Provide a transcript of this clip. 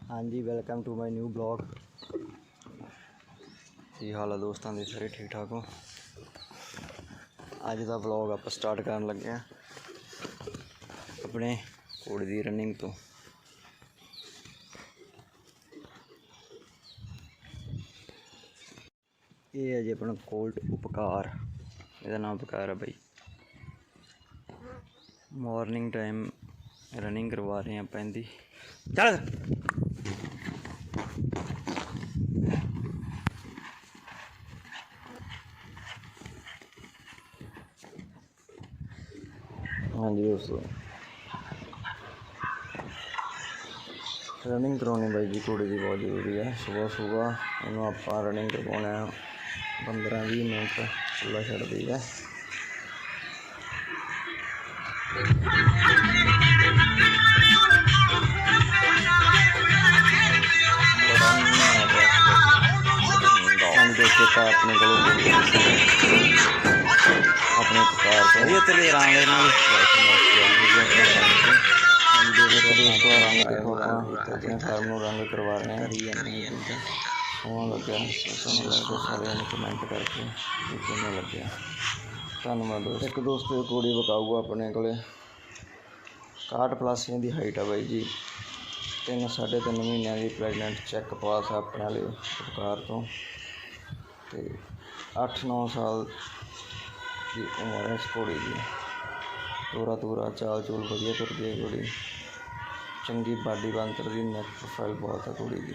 हाँ जी, welcome to my new blog. की हाल है दोस्तों दे सारे ठीक ठाक हो। अज का ब्लॉग आप स्टार्ट कर लगे हैं अपने घोड़े की रनिंग तो। ये है जी अपना कोल्ड उपकार, इसका नाम उपकार है भाई। मॉर्निंग टाइम रनिंग करवा रहे हैं आप इनकी। चल हाँ जी दोस्तों, रनिंग करवानी भाई जी घोड़े की बहुत जरूरी है। सुबह सुबह इन्हों आप रनिंग करवाना 15-20 मिनट खुला छड़ दी है। अपने को अपने प्रकार अपने फार्म रंग करवा रहे हैं। सोहना लग्या सारे कमेंट करके किमें लग्या। धन्यवाद दोस्त। एक दोस्त घोड़ी विकाऊगा अपने को 61+ की हाइट है बाई जी। 3-3.5 महीनों की प्रैगनेंट चैक पास है अपने वाले उपकार तो 8-9 साल की उम्र है इस घोड़ी की। तूरा चाल चूल वधिया तुरदी है घोड़ी, चंगी बाडी बनतर की, नैक प्रोफाइल बहुत है घोड़ी की।